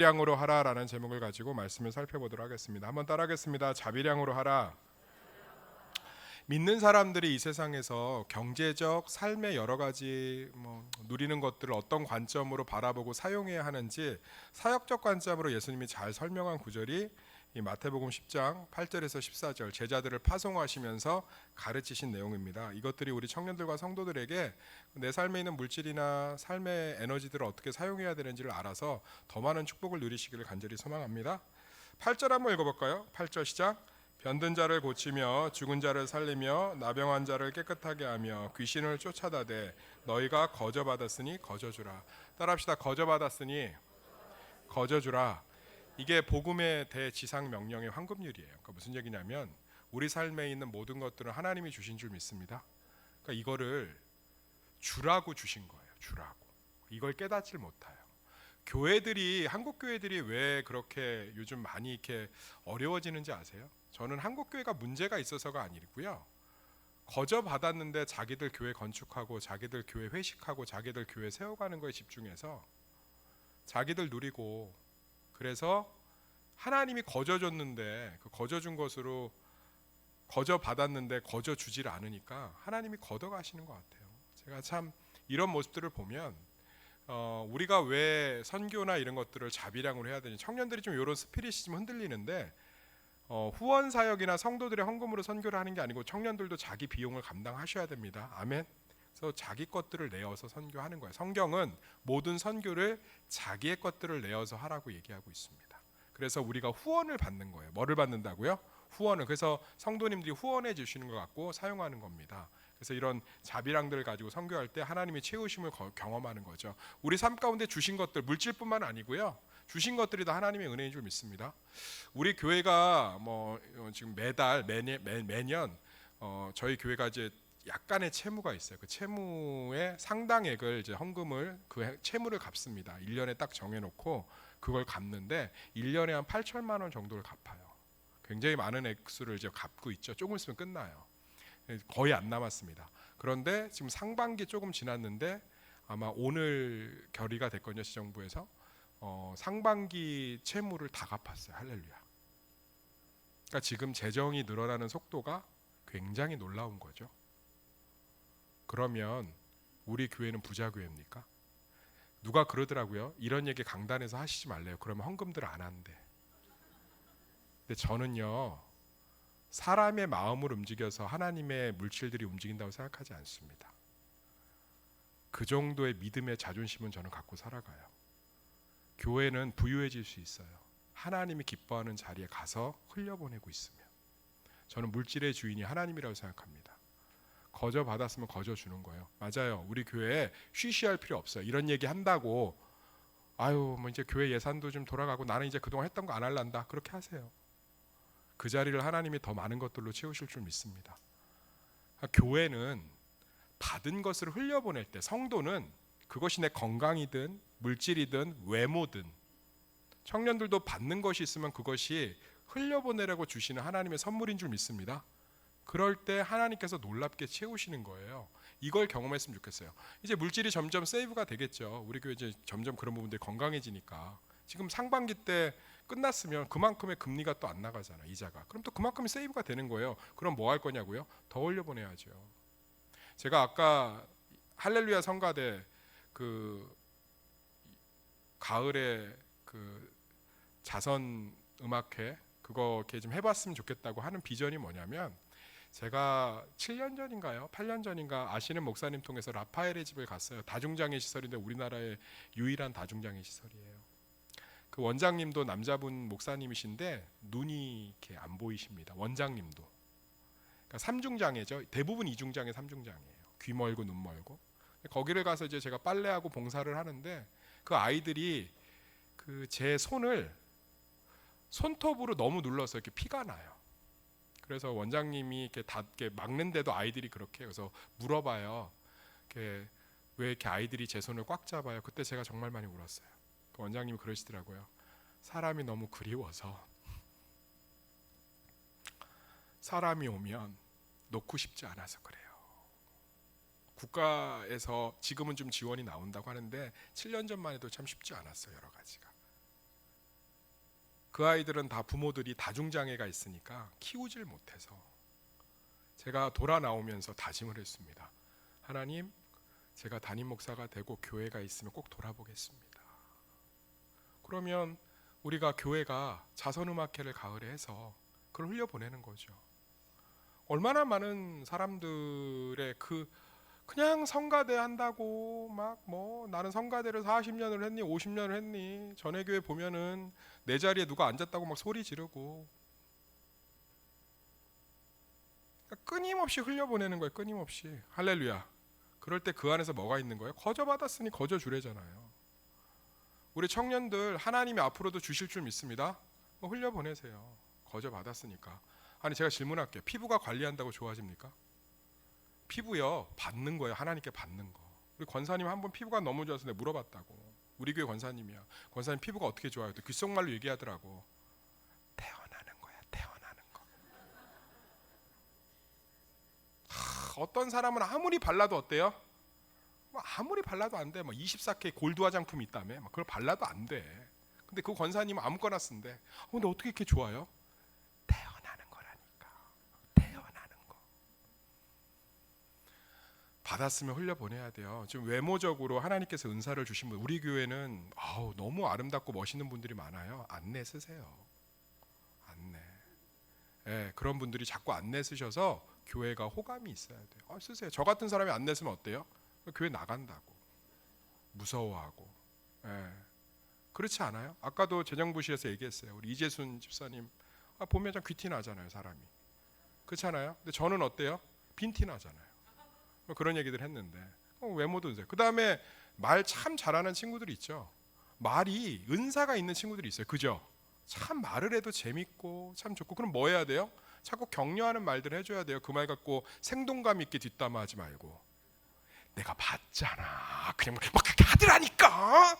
자비량으로 하라라는 제목을 가지고 말씀을 살펴보도록 하겠습니다. 한번 따라하겠습니다. 자비량으로 하라. 믿는 사람들이 이 세상에서 경제적 삶의 여러 가지 누리는 것들을 어떤 관점으로 바라보고 사용해야 하는지 사역적 관점으로 예수님이 잘 설명한 구절이 이 마태복음 10장 8절에서 14절 제자들을 파송하시면서 가르치신 내용입니다. 이것들이 우리 청년들과 성도들에게 내 삶에 있는 물질이나 삶의 에너지들을 어떻게 사용해야 되는지를 알아서 더 많은 축복을 누리시기를 간절히 소망합니다. 8절 한번 읽어볼까요? 8절 시작. 병든 자를 고치며 죽은 자를 살리며 나병한 자를 깨끗하게 하며 귀신을 쫓아다대 너희가 거저받았으니 거저주라. 따라합시다. 거저받았으니 거저주라. 이게 복음의 대지상 명령의 황금률이에요. 그러니까 무슨 얘기냐면 우리 삶에 있는 모든 것들은 하나님이 주신 줄 믿습니다. 그러니까 이거를 주라고 주신 거예요. 주라고. 이걸 깨닫질 못해요. 교회들이 한국 교회들이 왜 그렇게 요즘 많이 이렇게 어려워지는지 아세요? 저는 한국 교회가 문제가 있어서가 아니고요. 거저 받았는데 자기들 교회 건축하고 자기들 교회 회식하고 자기들 교회 세워가는 거에 집중해서 자기들 누리고 그래서 하나님이 거저 줬는데 그 거저 준 것으로 거저 받았는데 거저 주질 않으니까 하나님이 걷어 가시는 것 같아요. 제가 참 이런 모습들을 보면 우리가 왜 선교나 이런 것들을 자비량으로 해야 되니 청년들이 좀 이런 스피릿이 좀 흔들리는데 후원 사역이나 성도들의 헌금으로 선교를 하는 게 아니고 청년들도 자기 비용을 감당하셔야 됩니다. 아멘. 그래서 자기 것들을 내어서 선교하는 거예요. 성경은 모든 선교를 자기의 것들을 내어서 하라고 얘기하고 있습니다. 그래서 우리가 후원을 받는 거예요. 뭐를 받는다고요? 후원을. 그래서 성도님들이 후원해 주시는 것 같고 사용하는 겁니다. 그래서 이런 자비랑들을 가지고 선교할 때 하나님의 채우심을 경험하는 거죠. 우리 삶 가운데 주신 것들 물질뿐만 아니고요. 주신 것들이 다 하나님의 은혜인 줄 믿습니다. 우리 교회가 지금 매년 저희 교회가 이제 약간의 채무가 있어요. 그 채무의 상당액을 이제 헌금을 그 채무를 갚습니다. 1년에 딱 정해놓고 그걸 갚는데 1년에 한 8천만 원 정도를 갚아요. 굉장히 많은 액수를 이제 갚고 있죠. 조금 있으면 끝나요. 거의 안 남았습니다. 그런데 지금 상반기 조금 지났는데 아마 오늘 결의가 됐거든요. 시정부에서 상반기 채무를 다 갚았어요. 할렐루야. 그러니까 지금 재정이 늘어나는 속도가 굉장히 놀라운 거죠. 그러면 우리 교회는 부자 교회입니까? 누가 그러더라고요. 이런 얘기 강단에서 하시지 말래요. 그러면 헌금들 안 한대. 근데 저는요. 사람의 마음을 움직여서 하나님의 물질들이 움직인다고 생각하지 않습니다. 그 정도의 믿음의 자존심은 저는 갖고 살아가요. 교회는 부유해질 수 있어요. 하나님이 기뻐하는 자리에 가서 흘려보내고 있으면. 저는 물질의 주인이 하나님이라고 생각합니다. 거저 받았으면 거저 주는 거예요. 맞아요. 우리 교회에 쉬쉬할 필요 없어요. 이런 얘기 한다고 이제 교회 예산도 좀 돌아가고 나는 이제 그동안 했던 거 안 할란다. 그렇게 하세요. 그 자리를 하나님이 더 많은 것들로 채우실 줄 믿습니다. 교회는 받은 것을 흘려보낼 때 성도는 그것이 내 건강이든 물질이든 외모든 청년들도 받는 것이 있으면 그것이 흘려보내라고 주시는 하나님의 선물인 줄 믿습니다. 그럴 때 하나님께서 놀랍게 채우시는 거예요. 이걸 경험했으면 좋겠어요. 이제 물질이 점점 세이브가 되겠죠. 우리 교회 이제 점점 그런 부분들이 건강해지니까. 지금 상반기 때 끝났으면 그만큼의 금리가 또 안 나가잖아, 이자가. 그럼 또 그만큼의 세이브가 되는 거예요. 그럼 뭐 할 거냐고요? 더 올려보내야죠. 제가 아까 할렐루야 성가대 그 가을에 그 자선 음악회 그거 이렇게 좀 해봤으면 좋겠다고 하는 비전이 뭐냐면 제가 7년 전인가요? 8년 전인가 아시는 목사님 통해서 라파엘의 집을 갔어요. 다중장애 시설인데 우리나라의 유일한 다중장애 시설이에요. 그 원장님도 남자분 목사님이신데 눈이 이렇게 안 보이십니다. 원장님도. 그러니까 삼중장애죠. 대부분 이중장애, 삼중장애예요. 귀 멀고 눈 멀고. 거기를 가서 이제 제가 빨래하고 봉사를 하는데 그 아이들이 그 제 손을 손톱으로 너무 눌러서 이렇게 피가 나요. 그래서 원장님이 이렇게 다 이렇게 막는데도 아이들이 그렇게 그래서 물어봐요. 왜 이렇게 아이들이 제 손을 꽉 잡아요? 그때 제가 정말 많이 울었어요. 그 원장님이 그러시더라고요. 사람이 너무 그리워서 사람이 오면 놓고 싶지 않아서 그래요. 국가에서 지금은 좀 지원이 나온다고 하는데 7년 전만 해도 참 쉽지 않았어요. 여러 가지가. 그 아이들은 다 부모들이 다중장애가 있으니까 키우질 못해서 제가 돌아 나오면서 다짐을 했습니다. 하나님, 제가 담임 목사가 되고 교회가 있으면 꼭 돌아보겠습니다. 그러면 우리가 교회가 자선음악회를 가을에 해서 그걸 흘려보내는 거죠. 얼마나 많은 사람들의 그냥 성가대 한다고 막 뭐 나는 성가대를 40년을 했니 50년을 했니 전에 교회 보면은 내 자리에 누가 앉았다고 막 소리 지르고 그러니까 끊임없이 흘려보내는 거예요. 끊임없이. 할렐루야. 그럴 때 그 안에서 뭐가 있는 거예요? 거저 받았으니 거저 주래잖아요. 우리 청년들 하나님이 앞으로도 주실 줄 믿습니다. 뭐 흘려보내세요. 거저 받았으니까. 아니 제가 질문할게요. 피부가 관리한다고 좋아집니까? 피부요 받는 거예요. 하나님께 받는 거. 우리 권사님 한 번 피부가 너무 좋아서 내가 물어봤다고. 우리 교회 권사님이야. 권사님 피부가 어떻게 좋아요? 또 귓속말로 얘기하더라고. 태어나는 거야. 태어나는 거. 어떤 사람은 아무리 발라도 어때요? 뭐 아무리 발라도 안 돼. 뭐 24K 골드 화장품 있다며. 그걸 발라도 안 돼. 근데 그 권사님은 아무거나 쓴대. 근데 어떻게 이렇게 좋아요? 태어나는 거라니까. 태어나는 거. 받았으면 흘려보내야 돼요. 지금 외모적으로 하나님께서 은사를 주신 분, 우리 교회는 너무 아름답고 멋있는 분들이 많아요. 안내 쓰세요. 안내. 예, 그런 분들이 자꾸 안내 쓰셔서 교회가 호감이 있어야 돼요. 쓰세요. 저 같은 사람이 안내 쓰면 어때요? 교회 나간다고. 무서워하고. 예. 그렇지 않아요? 아까도 재정부시에서 얘기했어요. 우리 이재순 집사님 보면 좀 귀티 나잖아요, 사람이. 그렇지 않아요? 근데 저는 어때요? 빈티 나잖아요. 그런 얘기들 했는데 외모도 이제. 그 다음에 말 참 잘하는 친구들이 있죠. 말이 은사가 있는 친구들이 있어요. 그죠? 참 말을 해도 재밌고 참 좋고. 그럼 뭐 해야 돼요? 자꾸 격려하는 말들 해줘야 돼요. 그 말 갖고 생동감 있게 뒷담화하지 말고 내가 봤잖아 그냥 막 그렇게 하더라니까.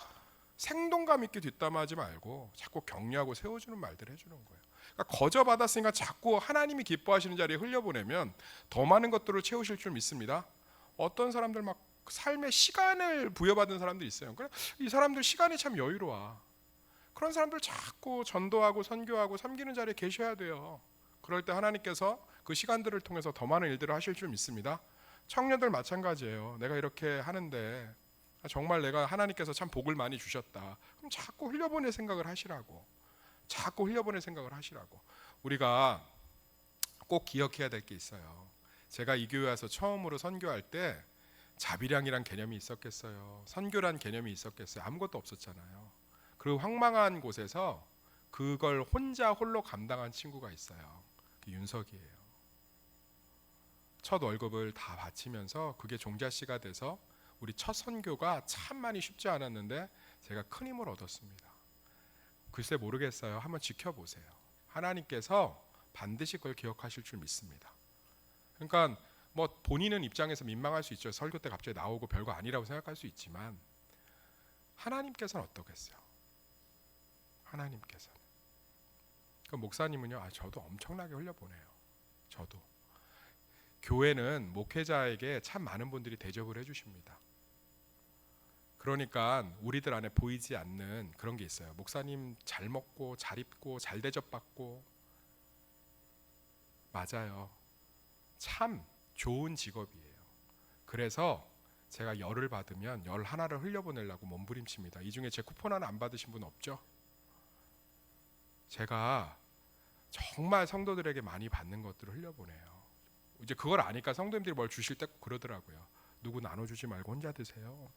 생동감 있게 뒷담화하지 말고 자꾸 격려하고 세워주는 말들 해주는 거예요. 그러니까 거저 받았으니까 자꾸 하나님이 기뻐하시는 자리에 흘려보내면 더 많은 것들을 채우실 줄 믿습니다. 어떤 사람들 막 삶의 시간을 부여받은 사람들이 있어요. 이 사람들 시간이 참 여유로워. 그런 사람들 자꾸 전도하고 선교하고 섬기는 자리에 계셔야 돼요. 그럴 때 하나님께서 그 시간들을 통해서 더 많은 일들을 하실 줄 믿습니다. 청년들 마찬가지예요. 내가 이렇게 하는데 정말 내가 하나님께서 참 복을 많이 주셨다. 그럼 자꾸 흘려보낼 생각을 하시라고. 자꾸 흘려보낼 생각을 하시라고. 우리가 꼭 기억해야 될 게 있어요. 제가 이 교회 와서 처음으로 선교할 때 자비량이란 개념이 있었겠어요? 선교란 개념이 있었겠어요? 아무것도 없었잖아요. 그 황망한 곳에서 그걸 홀로 감당한 친구가 있어요. 그 윤석이에요. 첫 월급을 다 바치면서 그게 종잣씨가 돼서 우리 첫 선교가 참 많이 쉽지 않았는데 제가 큰 힘을 얻었습니다. 글쎄 모르겠어요. 한번 지켜보세요. 하나님께서 반드시 그걸 기억하실 줄 믿습니다. 그러니까 뭐 본인은 입장에서 민망할 수 있죠. 설교 때 갑자기 나오고 별거 아니라고 생각할 수 있지만 하나님께서는 어떠겠어요? 하나님께서는. 그 목사님은요. 저도 엄청나게 흘려보내요. 저도. 교회는 목회자에게 참 많은 분들이 대접을 해주십니다. 그러니까 우리들 안에 보이지 않는 그런 게 있어요. 목사님 잘 먹고 잘 입고 잘 대접받고. 맞아요. 참 좋은 직업이에요. 그래서 제가 열을 받으면 11를 흘려보내려고 몸부림칩니다. 이 중에 제 쿠폰 하나 안 받으신 분 없죠? 제가 정말 성도들에게 많이 받는 것들을 흘려보내요. 이제 그걸 아니까 성도님들이 뭘 주실 때 그러더라고요. 누구 나눠주지 말고 혼자 드세요.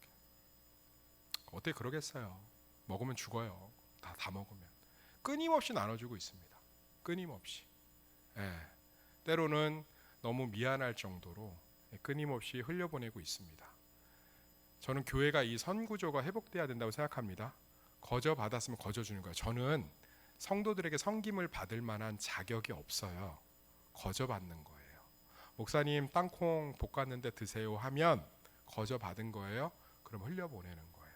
어떻게 그러겠어요. 먹으면 죽어요. 다 먹으면. 끊임없이 나눠주고 있습니다. 끊임없이. 때로는 너무 미안할 정도로 끊임없이 흘려보내고 있습니다. 저는 교회가 이 선구조가 회복돼야 된다고 생각합니다. 거저 받았으면 거저 주는 거예요. 저는 성도들에게 섬김을 받을 만한 자격이 없어요. 거저 받는 거예요. 목사님 땅콩 볶았는데 드세요 하면 거저 받은 거예요. 그럼 흘려보내는 거예요.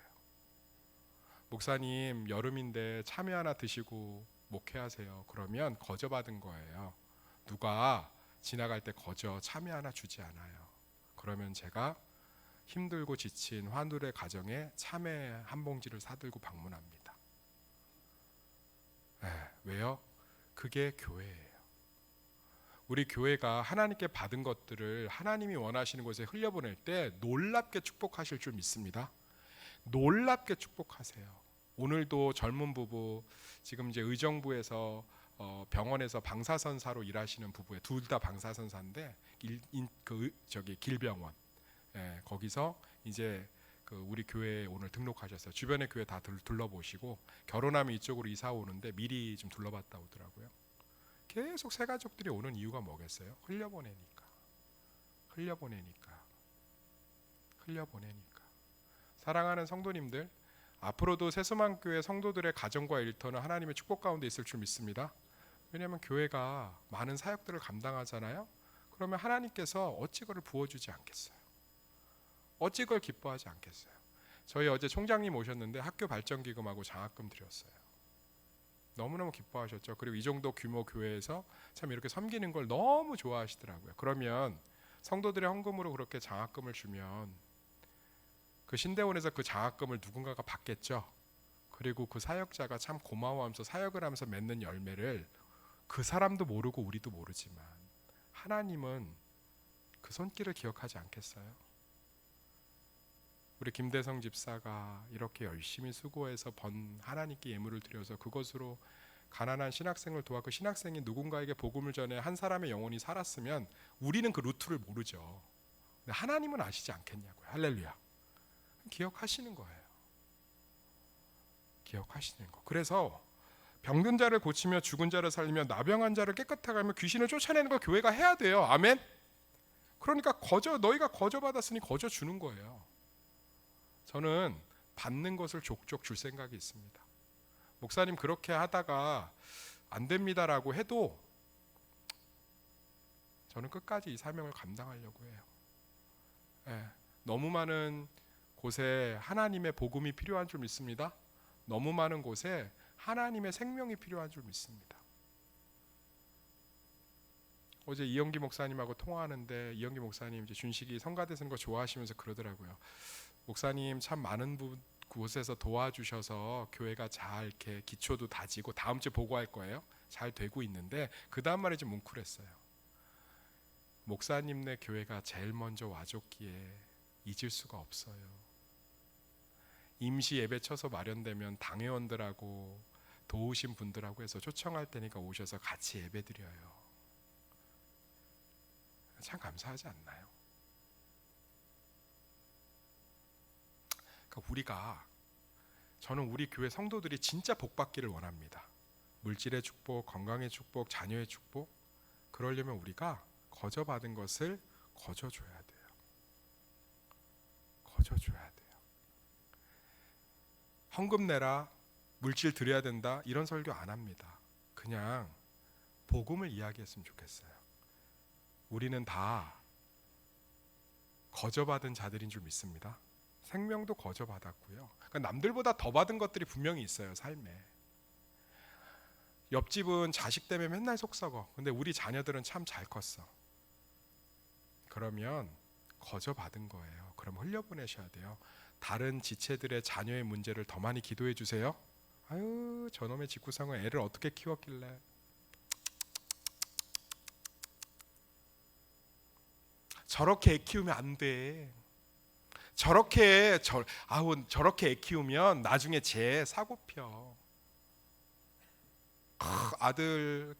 목사님 여름인데 참외 하나 드시고 목회하세요. 그러면 거저 받은 거예요. 누가 지나갈 때 거저 참외 하나 주지 않아요. 그러면 제가 힘들고 지친 환울의 가정에 참외 한 봉지를 사들고 방문합니다. 왜요? 그게 교회예요. 우리 교회가 하나님께 받은 것들을 하나님이 원하시는 곳에 흘려보낼 때 놀랍게 축복하실 줄 믿습니다. 놀랍게 축복하세요. 오늘도 젊은 부부, 지금 이제 의정부에서 병원에서 방사선사로 일하시는 부부에, 둘 다 방사선사인데 길병원, 예, 거기서 이제 우리 교회에 오늘 등록하셨어요. 주변의 교회 다 둘러보시고 결혼하면 이쪽으로 이사 오는데 미리 좀 둘러봤다 오더라고요. 계속 새 가족들이 오는 이유가 뭐겠어요? 흘려보내니까. 사랑하는 성도님들, 앞으로도 새수만교회 성도들의 가정과 일터는 하나님의 축복 가운데 있을 줄 믿습니다. 왜냐하면 교회가 많은 사역들을 감당하잖아요. 그러면 하나님께서 어찌 그걸 부어주지 않겠어요? 어찌 그걸 기뻐하지 않겠어요? 저희 어제 총장님 오셨는데 학교 발전기금하고 장학금 드렸어요. 너무너무 기뻐하셨죠. 그리고 이 정도 규모 교회에서 참 이렇게 섬기는 걸 너무 좋아하시더라고요. 그러면 성도들의 헌금으로 그렇게 장학금을 주면 그 신대원에서 그 장학금을 누군가가 받겠죠. 그리고 그 사역자가 참 고마워하면서 사역을 하면서 맺는 열매를 그 사람도 모르고 우리도 모르지만 하나님은 그 손길을 기억하지 않겠어요? 우리 김대성 집사가 이렇게 열심히 수고해서 번 하나님께 예물을 드려서 그것으로 가난한 신학생을 도와 그 신학생이 누군가에게 복음을 전해 한 사람의 영혼이 살았으면 우리는 그 루트를 모르죠. 근데 하나님은 아시지 않겠냐고요. 할렐루야. 기억하시는 거예요. 기억하시는 거. 그래서 병든 자를 고치며 죽은 자를 살리며 나병한 자를 깨끗하게 하며 귀신을 쫓아내는 걸 교회가 해야 돼요. 아멘. 그러니까 너희가 거저 받았으니 거저 주는 거예요. 저는 받는 것을 족족 줄 생각이 있습니다. 목사님 그렇게 하다가 안 됩니다라고 해도 저는 끝까지 이 사명을 감당하려고 해요. 예, 너무 많은 곳에 하나님의 복음이 필요한 줄 믿습니다. 너무 많은 곳에 하나님의 생명이 필요한 줄 믿습니다. 어제 이영기 목사님하고 통화하는데 이영기 목사님 이제 준식이 성가대 쓰는 거 좋아하시면서 그러더라고요. 목사님 참 많은 곳에서 도와주셔서 교회가 잘 이렇게 기초도 다지고 다음 주에 보고할 거예요. 잘 되고 있는데 그 다음 말이 좀 뭉클했어요. 목사님네 교회가 제일 먼저 와줬기에 잊을 수가 없어요. 임시 예배 쳐서 마련되면 당회원들하고 도우신 분들하고 해서 초청할 테니까 오셔서 같이 예배 드려요. 참 감사하지 않나요? 저는 우리 교회 성도들이 진짜 복 받기를 원합니다. 물질의 축복, 건강의 축복, 자녀의 축복. 그러려면 우리가 거저 받은 것을 거저 줘야 돼요. 거저 줘야 돼요. 헌금 내라, 물질 드려야 된다 이런 설교 안 합니다. 그냥 복음을 이야기했으면 좋겠어요. 우리는 다 거저 받은 자들인 줄 믿습니다. 생명도 거저 받았고요. 그러니까 남들보다 더 받은 것들이 분명히 있어요, 삶에. 옆집은 자식 때문에 맨날 속 썩어. 근데 우리 자녀들은 참 잘 컸어. 그러면 거저 받은 거예요. 그럼 흘려보내셔야 돼요. 다른 지체들의 자녀의 문제를 더 많이 기도해 주세요. 아유, 저놈의 집구성은 애를 어떻게 키웠길래. 저렇게 애 키우면 안 돼. 저렇게 애 키우면 나중에 쟤 사고 펴.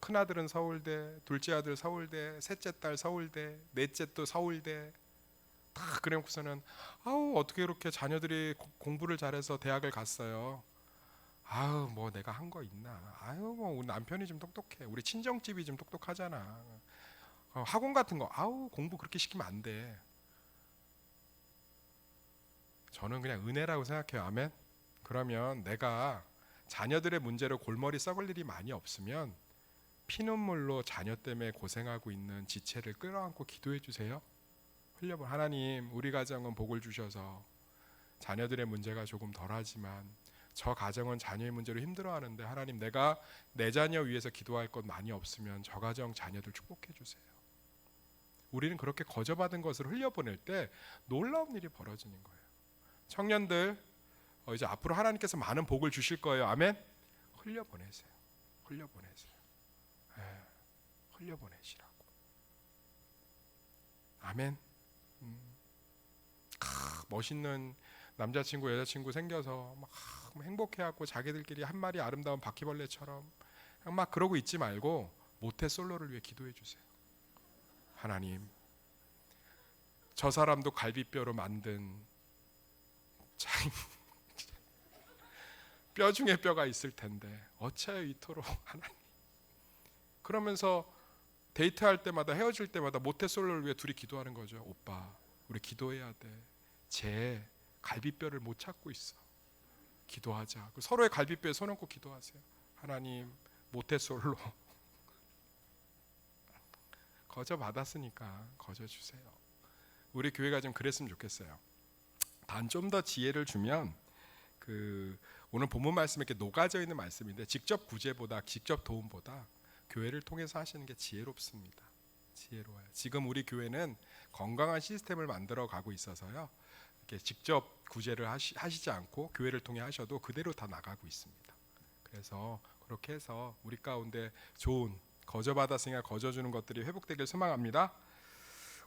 큰 아들은 서울대, 둘째 아들 서울대, 셋째 딸 서울대, 넷째 또 서울대. 다 그래놓고서는 어떻게 이렇게 자녀들이 공부를 잘해서 대학을 갔어요. 뭐 내가 한 거 있나. 뭐 우리 남편이 좀 똑똑해. 우리 친정집이 좀 똑똑하잖아. 학원 같은 거 공부 그렇게 시키면 안 돼. 저는 그냥 은혜라고 생각해요. 아멘. 그러면 내가 자녀들의 문제로 골머리 썩을 일이 많이 없으면 피눈물로 자녀 때문에 고생하고 있는 지체를 끌어안고 기도해 주세요. 하나님, 우리 가정은 복을 주셔서 자녀들의 문제가 조금 덜하지만 저 가정은 자녀의 문제로 힘들어하는데 하나님, 내가 내 자녀 위해서 기도할 것 많이 없으면 저 가정 자녀들 축복해 주세요. 우리는 그렇게 거저받은 것을 흘려보낼 때 놀라운 일이 벌어지는 거예요. 청년들, 이제 앞으로 하나님께서 많은 복을 주실 거예요. 아멘. 흘려보내세요. 흘려보내세요. 흘려보내시라고. 아멘. 멋있는 남자친구 여자친구 생겨서 막 행복해하고 자기들끼리 한 마리 아름다운 바퀴벌레처럼 막 그러고 있지 말고 모태솔로를 위해 기도해 주세요. 하나님, 저 사람도 갈비뼈로 만든 뼈 중에 뼈가 있을 텐데 어찌하여 이토록 하나님. 그러면서 데이트할 때마다 헤어질 때마다 모태솔로를 위해 둘이 기도하는 거죠. 오빠, 우리 기도해야 돼. 쟤 갈비뼈를 못 찾고 있어. 기도하자. 서로의 갈비뼈에 손 얹고 기도하세요. 하나님, 모태솔로 거저 받았으니까 거저 주세요. 우리 교회가 좀 그랬으면 좋겠어요. 단 좀 더 지혜를 주면 오늘 본문 말씀에 이렇게 녹아져 있는 말씀인데 직접 구제보다 직접 도움보다 교회를 통해서 하시는 게 지혜롭습니다. 지혜로워요. 지금 우리 교회는 건강한 시스템을 만들어 가고 있어서요. 이렇게 직접 구제를 하시지 않고 교회를 통해 하셔도 그대로 다 나가고 있습니다. 그래서 그렇게 해서 우리 가운데 좋은 거저 받았으니까 거저 주는 것들이 회복되길 소망합니다.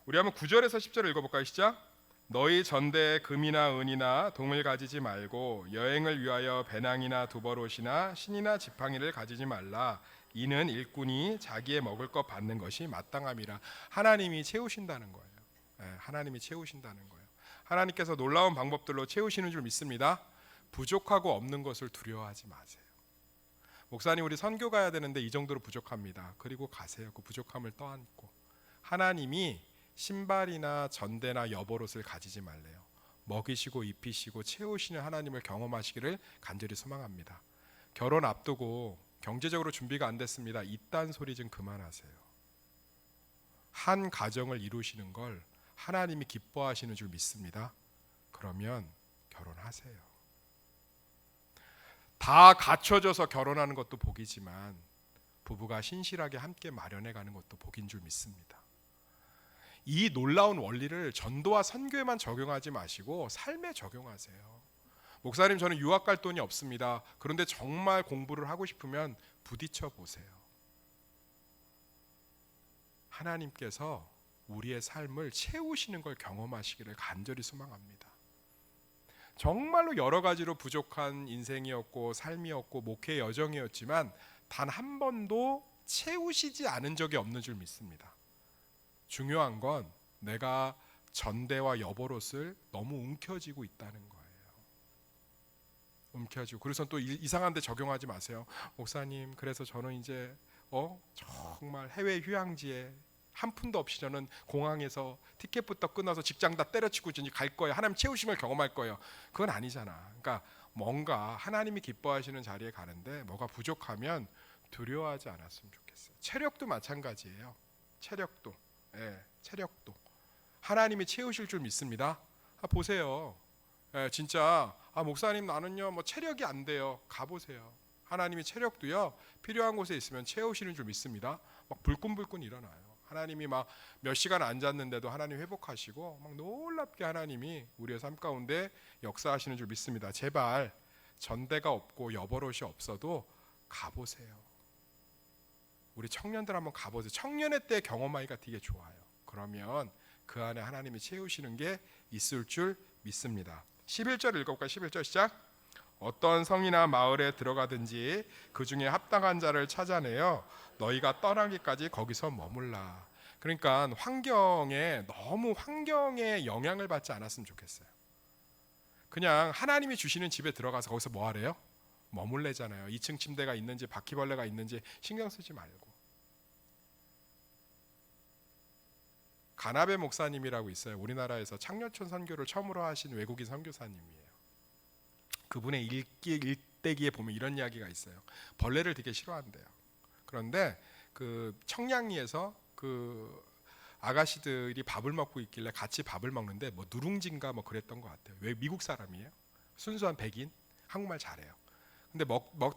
우리 한번 9절에서 10절을 읽어볼까요? 시작. 너희 전대에 금이나 은이나 동을 가지지 말고 여행을 위하여 배낭이나 두버롯이나 신이나 지팡이를 가지지 말라. 이는 일꾼이 자기의 먹을 것 받는 것이 마땅함이라. 하나님이 채우신다는 거예요. 하나님이 채우신다는 거예요. 하나님께서 놀라운 방법들로 채우시는 줄 믿습니다. 부족하고 없는 것을 두려워하지 마세요. 목사님, 우리 선교 가야 되는데 이 정도로 부족합니다. 그리고 가세요. 그 부족함을 떠안고. 하나님이 신발이나 전대나 여벌옷을 가지지 말래요. 먹이시고 입히시고 채우시는 하나님을 경험하시기를 간절히 소망합니다. 결혼 앞두고 경제적으로 준비가 안 됐습니다. 이딴 소리 좀 그만하세요. 한 가정을 이루시는 걸 하나님이 기뻐하시는 줄 믿습니다. 그러면 결혼하세요. 다 갖춰져서 결혼하는 것도 복이지만 부부가 신실하게 함께 마련해 가는 것도 복인 줄 믿습니다. 이 놀라운 원리를 전도와 선교에만 적용하지 마시고 삶에 적용하세요. 목사님, 저는 유학 갈 돈이 없습니다. 그런데 정말 공부를 하고 싶으면 부딪혀 보세요. 하나님께서 우리의 삶을 채우시는 걸 경험하시기를 간절히 소망합니다. 정말로 여러 가지로 부족한 인생이었고 삶이었고 목회 여정이었지만 단 한 번도 채우시지 않은 적이 없는 줄 믿습니다. 중요한 건 내가 전대와 여벌옷을 너무 움켜쥐고 있다는 거예요. 움켜쥐고. 그래서 또 이상한 데 적용하지 마세요. 목사님, 그래서 저는 이제 정말 해외 휴양지에 한 푼도 없이 저는 공항에서 티켓부터 끊어서 직장 다 때려치고 이제 갈 거예요. 하나님 채우심을 경험할 거예요. 그건 아니잖아. 그러니까 뭔가 하나님이 기뻐하시는 자리에 가는데 뭐가 부족하면 두려워하지 않았으면 좋겠어요. 체력도 마찬가지예요. 체력도 하나님이 채우실 줄 믿습니다. 보세요. 진짜 목사님, 나는요 체력이 안 돼요. 가보세요. 하나님이 체력도요 필요한 곳에 있으면 채우시는 줄 믿습니다. 막 불끈불끈 일어나요. 하나님이 막 몇 시간 앉았는데도 하나님 회복하시고 막 놀랍게 하나님이 우리의 삶 가운데 역사하시는 줄 믿습니다. 제발 전대가 없고 여벌옷이 없어도 가보세요. 우리 청년들 한번 가보세요. 청년의 때 경험하기가 되게 좋아요. 그러면 그 안에 하나님이 채우시는 게 있을 줄 믿습니다. 11절 읽어볼까요? 11절 시작. 어떤 성이나 마을에 들어가든지 그 중에 합당한 자를 찾아내어 너희가 떠나기까지 거기서 머물라. 그러니까 너무 환경에 영향을 받지 않았으면 좋겠어요. 그냥 하나님이 주시는 집에 들어가서 거기서 뭐 하래요? 머물래잖아요. 2층 침대가 있는지 바퀴벌레가 있는지 신경 쓰지 말고. 가나베 목사님이라고 있어요. 우리나라에서 창녀촌 선교를 처음으로 하신 외국인 선교사님이에요. 그분의 일대기에 보면 이런 이야기가 있어요. 벌레를 되게 싫어한대요. 그런데 그 청량리에서 그 아가씨들이 밥을 먹고 있길래 같이 밥을 먹는데 뭐 누룽지인가 뭐 그랬던 것 같아요. 왜 미국 사람이에요? 순수한 백인, 한국말 잘해요. 근데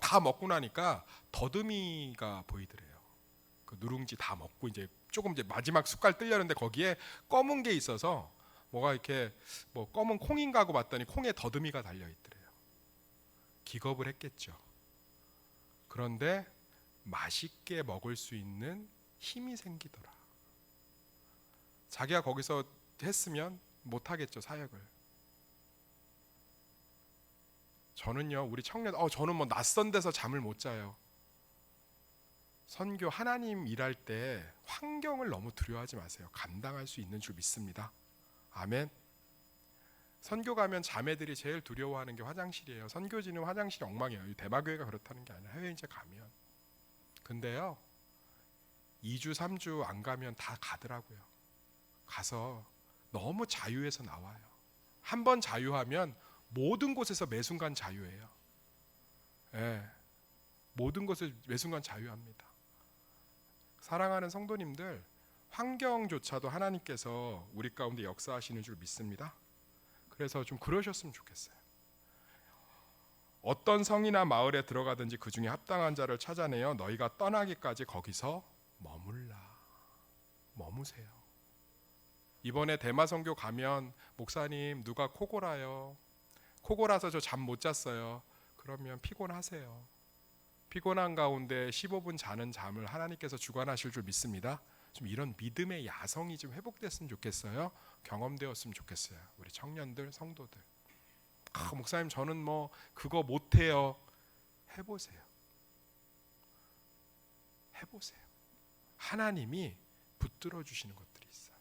다 먹고 나니까 더듬이가 보이더래요. 그 누룽지 다 먹고 조금 마지막 숟갈 뜨려는데 거기에 검은 게 있어서 뭐가 이렇게 뭐 검은 콩인가 하고 봤더니 콩에 더듬이가 달려 있더래요. 기겁을 했겠죠. 그런데 맛있게 먹을 수 있는 힘이 생기더라. 자기가 거기서 했으면 못하겠죠, 사역을. 저는요, 우리 청년, 저는 뭐 낯선 데서 잠을 못 자요. 선교 하나님 일할 때 환경을 너무 두려워하지 마세요. 감당할 수 있는 줄 믿습니다. 아멘. 선교 가면 자매들이 제일 두려워하는 게 화장실이에요. 선교지는 화장실이 엉망이에요. 대마교회가 그렇다는 게 아니라 해외 이제 가면. 근데요, 2주 3주 안 가면 다 가더라고요. 가서 너무 자유해서 나와요. 한 번 자유하면 모든 곳에서 매 순간 자유해요. 예, 모든 곳에서 매 순간 자유합니다. 사랑하는 성도님들, 환경조차도 하나님께서 우리 가운데 역사하시는 줄 믿습니다. 그래서 좀 그러셨으면 좋겠어요. 어떤 성이나 마을에 들어가든지 그 중에 합당한 자를 찾아내어 너희가 떠나기까지 거기서 머무세요. 이번에 대마 선교 가면 목사님 누가 코골아요. 코골아서 저 잠 못 잤어요. 그러면 피곤하세요. 피곤한 가운데 15분 자는 잠을 하나님께서 주관하실 줄 믿습니다. 좀 이런 믿음의 야성이 좀 회복됐으면 좋겠어요. 경험되었으면 좋겠어요. 우리 청년들, 성도들. 목사님 저는 뭐 그거 못해요. 해보세요. 하나님이 붙들어 주시는 것들이 있어요.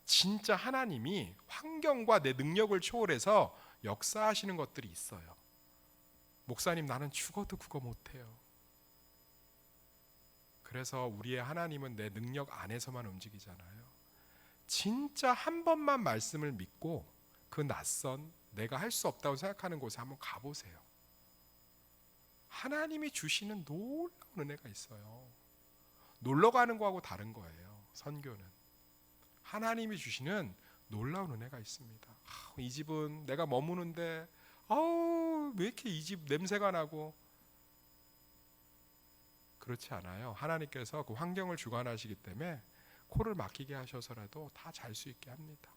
진짜 하나님이 환경과 내 능력을 초월해서 역사하시는 것들이 있어요. 목사님 나는 죽어도 그거 못해요. 그래서 우리의 하나님은 내 능력 안에서만 움직이잖아요. 진짜 한 번만 말씀을 믿고 그 낯선 내가 할 수 없다고 생각하는 곳에 한번 가보세요. 하나님이 주시는 놀라운 은혜가 있어요. 놀러 가는 거하고 다른 거예요. 선교는 하나님이 주시는 놀라운 은혜가 있습니다. 이 집은 내가 머무는데 왜 이렇게 이 집 냄새가 나고, 그렇지 않아요. 하나님께서 그 환경을 주관하시기 때문에 코를 막히게 하셔서라도 다 잘 수 있게 합니다.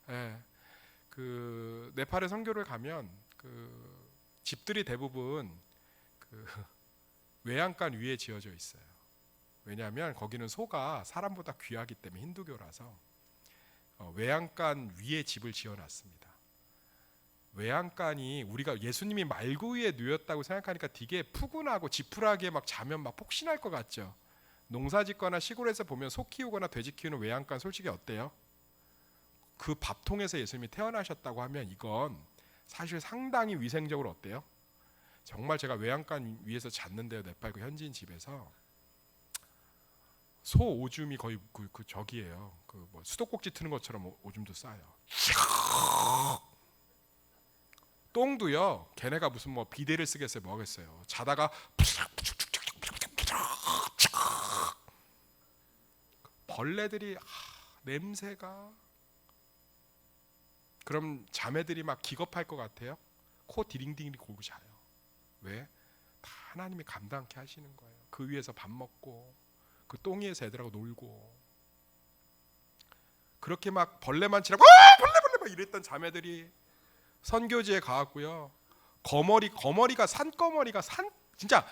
예, 그 네팔에 선교를 가면 그 집들이 대부분 그 외양간 위에 지어져 있어요. 왜냐하면 거기는 소가 사람보다 귀하기 때문에 힌두교라서 외양간 위에 집을 지어놨습니다. 외양간이 우리가 예수님이 말구 위에 누였다고 생각하니까 되게 푸근하고 지푸라기에 막 자면 막 폭신할 것 같죠. 농사짓거나 시골에서 보면 소 키우거나 돼지 키우는 외양간 솔직히 어때요? 그 밥통에서 예수님이 태어나셨다고 하면 이건 사실 상당히 위생적으로 어때요? 정말 제가 외양간 위에서 잤는데요. 네팔 그 현지인 집에서 소 오줌이 거의 그 저기예요. 그 뭐 수도꼭지 트는 것처럼 오줌도 싸요. 똥도요. 걔네가 무슨 뭐 비데를 쓰겠어요, 뭐 하겠어요. 자다가 벌레들이 냄새가. 그럼 자매들이 막 기겁할 것 같아요. 코 디링디링 고고 자요. 왜? 다 하나님이 감당케 하시는 거예요. 그 위에서 밥 먹고 그 똥 위에서 애들하고 놀고, 그렇게 막 벌레만 치라고 벌레 막 이랬던 자매들이 선교지에 가왔고요. 거머리가 산거머리가 진짜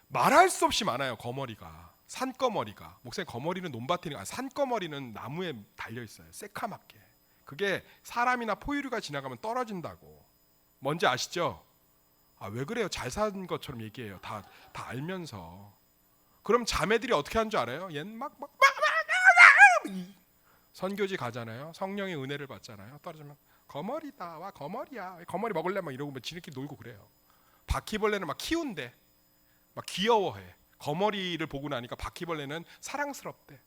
말할 수 없이 많아요. 거머리가 산거머리가. 목사님 거머리는 논밭이니까 산거머리는 나무에 달려 있어요. 새카맣게. 그게 사람이나 포유류가 지나가면 떨어진다고. 뭔지 아시죠? 왜 그래요? 잘 산 것처럼 얘기해요. 다 알면서. 그럼 자매들이 어떻게 하는 줄 알아요? 얘는 막 선교지 가잖아요. 성령의 은혜를 받잖아요. 떨어지면 거머리다. 와 거머리야. 거머리 먹을래? 막 이러고 지네끼리 놀고 그래요. 바퀴벌레는 막 키운대. 막 귀여워해. 거머리를 보고 나니까 바퀴벌레는 사랑스럽대.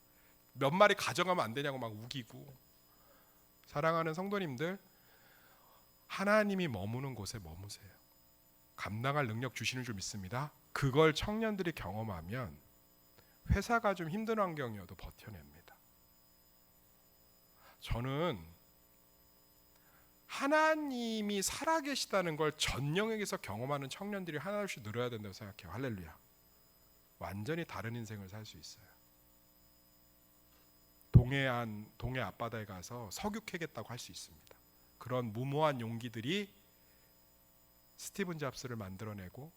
몇 마리 가져가면 안 되냐고 막 우기고. 사랑하는 성도님들, 하나님이 머무는 곳에 머무세요. 감당할 능력 주시는 줄 믿습니다. 그걸 청년들이 경험하면 회사가 좀 힘든 환경이어도 버텨냅니다. 저는 하나님이 살아계시다는 걸 전 영역에서 경험하는 청년들이 하나씩 늘어야 된다고 생각해요. 할렐루야. 완전히 다른 인생을 살 수 있어요. 동해 앞바다에 가서 석유 캐겠다고 할 수 있습니다. 그런 무모한 용기들이 스티븐 잡스를 만들어내고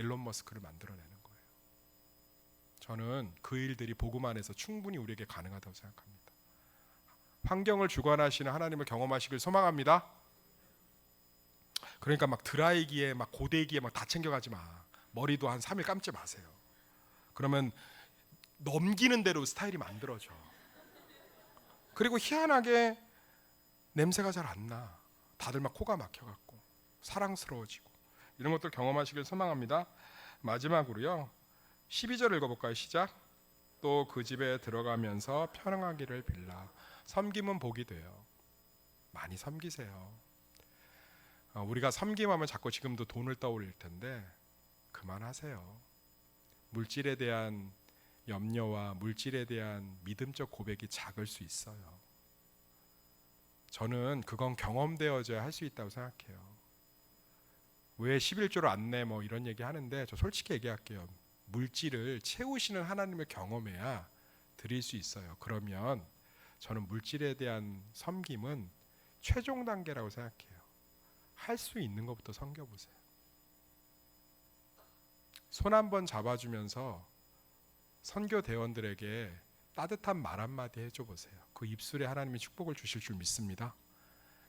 일론 머스크를 만들어내는 거예요. 저는 그 일들이 복음 안에서 충분히 우리에게 가능하다고 생각합니다. 환경을 주관하시는 하나님을 경험하시길 소망합니다. 그러니까 막 드라이기에 막 고데기에 막 다 챙겨가지 마. 머리도 한 3일 감지 마세요. 그러면 넘기는 대로 스타일이 만들어져. 그리고 희한하게 냄새가 잘 안 나. 다들 막 코가 막혀갖고 사랑스러워지고 이런 것들 경험하시길 소망합니다. 마지막으로요 12절 읽어볼까요? 시작. 또 그 집에 들어가면서 편응하기를 빌라. 섬김은 복이 돼요. 많이 섬기세요. 우리가 섬김하면 자꾸 지금도 돈을 떠올릴 텐데 그만하세요. 물질에 대한 염려와 물질에 대한 믿음적 고백이 작을 수 있어요. 저는 그건 경험되어져야 할 수 있다고 생각해요. 왜 11조를 안 내? 뭐 이런 얘기 하는데 저 솔직히 얘기할게요. 물질을 채우시는 하나님을 경험해야 드릴 수 있어요. 그러면 저는 물질에 대한 섬김은 최종 단계라고 생각해요. 할 수 있는 것부터 섬겨보세요. 손 한번 잡아주면서 선교 대원들에게 따뜻한 말 한마디 해줘 보세요. 그 입술에 하나님이 축복을 주실 줄 믿습니다.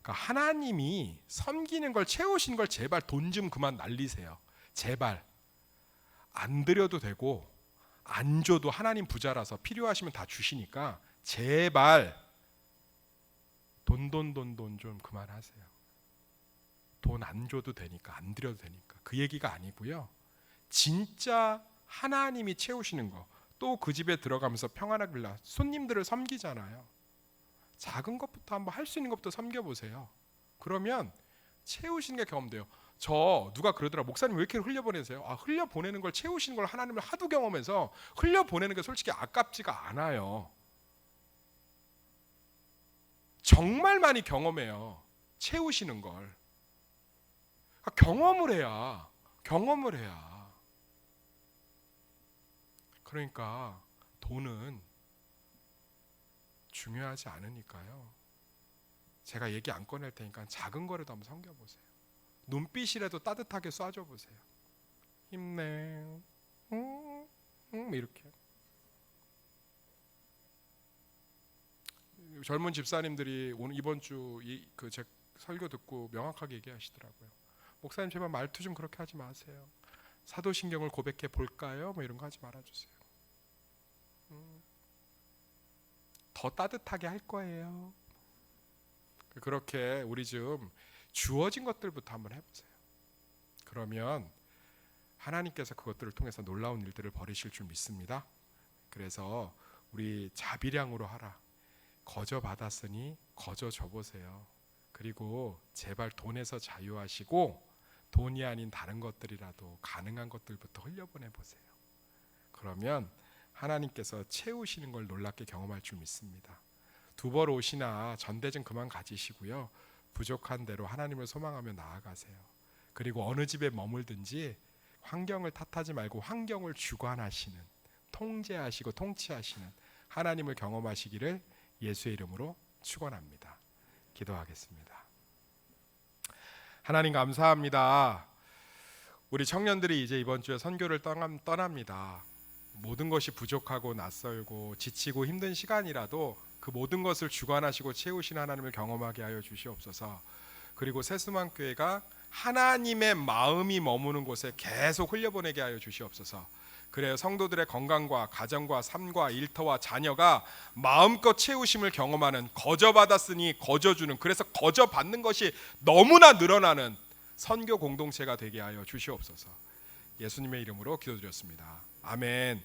그러니까 하나님이 섬기는 걸 채우시는 걸 제발 돈 좀 그만 날리세요. 제발. 안 드려도 되고 안 줘도 하나님 부자라서 필요하시면 다 주시니까 제발 돈 좀 그만하세요. 돈 안 줘도 되니까 안 드려도 되니까 그 얘기가 아니고요. 진짜 하나님이 채우시는 거. 또 그 집에 들어가면서 평안하게 빌라. 손님들을 섬기잖아요. 작은 것부터 한번 할 수 있는 것부터 섬겨보세요. 그러면 채우시는 게 경험돼요. 저 누가 그러더라. 목사님 왜 이렇게 흘려보내세요? 흘려보내는 걸 채우시는 걸 하나님을 하도 경험해서 흘려보내는 게 솔직히 아깝지가 않아요. 정말 많이 경험해요. 채우시는 걸. 경험을 해야. 그러니까 돈은 중요하지 않으니까요. 제가 얘기 안 꺼낼 테니까 작은 거라도 한번 섬겨보세요. 눈빛이라도 따뜻하게 쏴줘 보세요. 힘내. 이렇게. 젊은 집사님들이 오늘 이번 주 그 제 설교 듣고 명확하게 얘기하시더라고요. 목사님 제발 말투 좀 그렇게 하지 마세요. 사도신경을 고백해 볼까요? 뭐 이런 거 하지 말아주세요. 더 따뜻하게 할 거예요. 그렇게 우리 좀 주어진 것들부터 한번 해보세요. 그러면 하나님께서 그것들을 통해서 놀라운 일들을 벌이실 줄 믿습니다. 그래서 우리 자비량으로 하라. 거저 받았으니 거저 줘보세요. 그리고 제발 돈에서 자유하시고 돈이 아닌 다른 것들이라도 가능한 것들부터 흘려보내보세요. 그러면 하나님께서 채우시는 걸 놀랍게 경험할 줄 믿습니다. 두 벌 옷이나 전대 좀 그만 가지시고요. 부족한 대로 하나님을 소망하며 나아가세요. 그리고 어느 집에 머물든지 환경을 탓하지 말고 환경을 주관하시는, 통제하시고 통치하시는 하나님을 경험하시기를 예수의 이름으로 축원합니다. 기도하겠습니다. 하나님 감사합니다. 우리 청년들이 이제 이번 주에 선교를 떠납니다. 모든 것이 부족하고 낯설고 지치고 힘든 시간이라도 그 모든 것을 주관하시고 채우신 하나님을 경험하게 하여 주시옵소서. 그리고 새수만교회가 하나님의 마음이 머무는 곳에 계속 흘려보내게 하여 주시옵소서. 그래요. 성도들의 건강과 가정과 삶과 일터와 자녀가 마음껏 채우심을 경험하는, 거저 받았으니 거저 주는, 그래서 거저 받는 것이 너무나 늘어나는 선교 공동체가 되게 하여 주시옵소서. 예수님의 이름으로 기도드렸습니다. 아멘.